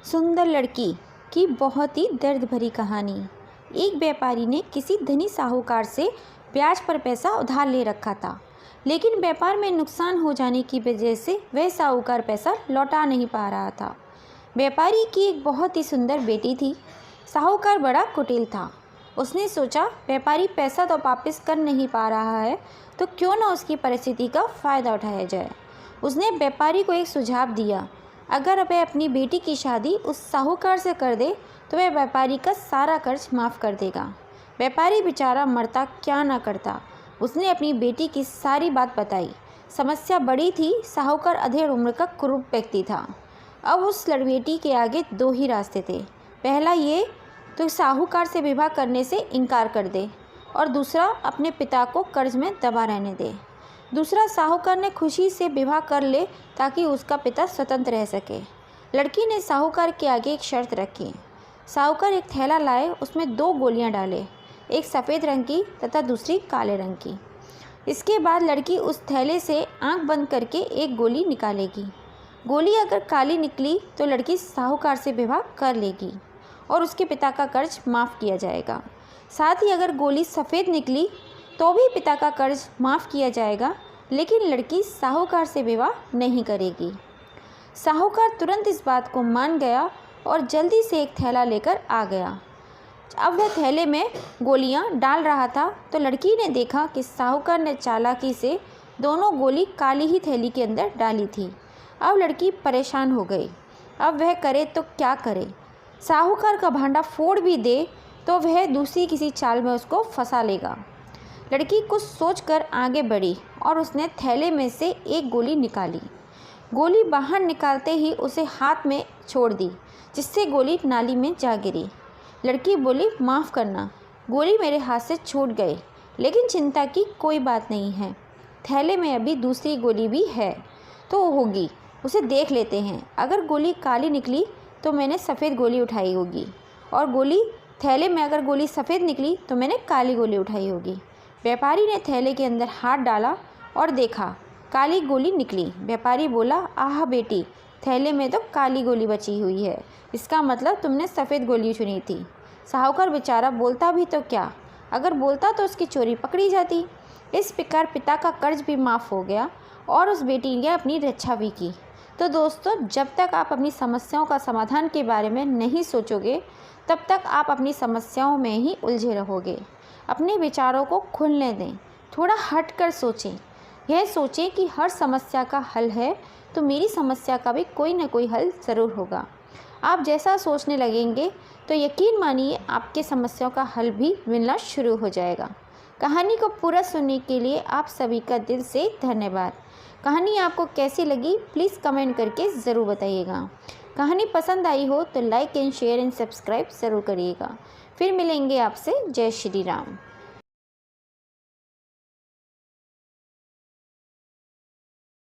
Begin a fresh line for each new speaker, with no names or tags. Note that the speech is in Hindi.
सुंदर लड़की की बहुत ही दर्द भरी कहानी। एक व्यापारी ने किसी धनी साहूकार से ब्याज पर पैसा उधार ले रखा था, लेकिन व्यापार में नुकसान हो जाने की वजह से वह साहूकार पैसा लौटा नहीं पा रहा था। व्यापारी की एक बहुत ही सुंदर बेटी थी। साहूकार बड़ा कुटिल था। उसने सोचा, व्यापारी पैसा तो वापस कर नहीं पा रहा है, तो क्यों ना उसकी परिस्थिति का फ़ायदा उठाया जाए। उसने व्यापारी को एक सुझाव दिया, अगर वह अपनी बेटी की शादी उस साहूकार से कर दे तो वह व्यापारी का सारा कर्ज माफ़ कर देगा। व्यापारी बेचारा मरता क्या ना करता। उसने अपनी बेटी की सारी बात बताई। समस्या बड़ी थी। साहूकार अधेड़ उम्र का कुरूप व्यक्ति था। अब उस बेटी के आगे दो ही रास्ते थे। पहला ये तो साहूकार से विवाह करने से इनकार कर दे, और दूसरा अपने पिता को कर्ज में दबा रहने दे। दूसरा, साहूकार ने खुशी से विवाह कर ले ताकि उसका पिता स्वतंत्र रह सके। लड़की ने साहूकार के आगे एक शर्त रखी। साहूकार एक थैला लाए, उसमें 2 गोलियां डाले, एक सफ़ेद रंग की तथा दूसरी काले रंग की। इसके बाद लड़की उस थैले से आंख बंद करके एक गोली निकालेगी। गोली अगर काली निकली तो लड़की साहूकार से विवाह कर लेगी और उसके पिता का कर्ज माफ़ किया जाएगा। साथ ही अगर गोली सफ़ेद निकली तो भी पिता का कर्ज माफ़ किया जाएगा, लेकिन लड़की साहूकार से विवाह नहीं करेगी। साहूकार तुरंत इस बात को मान गया और जल्दी से एक थैला लेकर आ गया। अब वह थैले में गोलियां डाल रहा था तो लड़की ने देखा कि साहूकार ने चालाकी से दोनों गोली काली ही थैली के अंदर डाली थी। अब लड़की परेशान हो गई। अब वह करे तो क्या करे। साहूकार का भांडा फोड़ भी दे तो वह दूसरी किसी चाल में उसको फंसा लेगा। लड़की कुछ सोचकर आगे बढ़ी और उसने थैले में से एक गोली निकाली। गोली बाहर निकालते ही उसे हाथ में छोड़ दी, जिससे गोली नाली में जा गिरी। लड़की बोली, माफ़ करना, गोली मेरे हाथ से छूट गई, लेकिन चिंता की कोई बात नहीं है। थैले में अभी दूसरी गोली भी है तो होगी, उसे देख लेते हैं। अगर गोली काली निकली तो मैंने सफ़ेद गोली उठाई होगी, और गोली थैले में अगर गोली सफ़ेद निकली तो मैंने काली गोली उठाई होगी। व्यापारी ने थैले के अंदर हाथ डाला और देखा, काली गोली निकली। व्यापारी बोला, आह बेटी, थैले में तो काली गोली बची हुई है, इसका मतलब तुमने सफ़ेद गोली चुनी थी। साहूकार बेचारा बोलता भी तो क्या, अगर बोलता तो उसकी चोरी पकड़ी जाती। इस प्रकार पिता का कर्ज भी माफ़ हो गया और उस बेटी ने अपनी रक्षा भी की। तो दोस्तों, जब तक आप अपनी समस्याओं का समाधान के बारे में नहीं सोचोगे, तब तक आप अपनी समस्याओं में ही उलझे रहोगे। अपने विचारों को खुलने दें, थोड़ा हट कर सोचें। यह सोचें कि हर समस्या का हल है, तो मेरी समस्या का भी कोई ना कोई हल ज़रूर होगा। आप जैसा सोचने लगेंगे तो यकीन मानिए आपके समस्याओं का हल भी मिलना शुरू हो जाएगा। कहानी को पूरा सुनने के लिए आप सभी का दिल से धन्यवाद। कहानी आपको कैसी लगी प्लीज़ कमेंट करके ज़रूर बताइएगा। कहानी पसंद आई हो तो like and share and subscribe ज़रूर करिएगा। फिर मिलेंगे आपसे। जय श्री राम।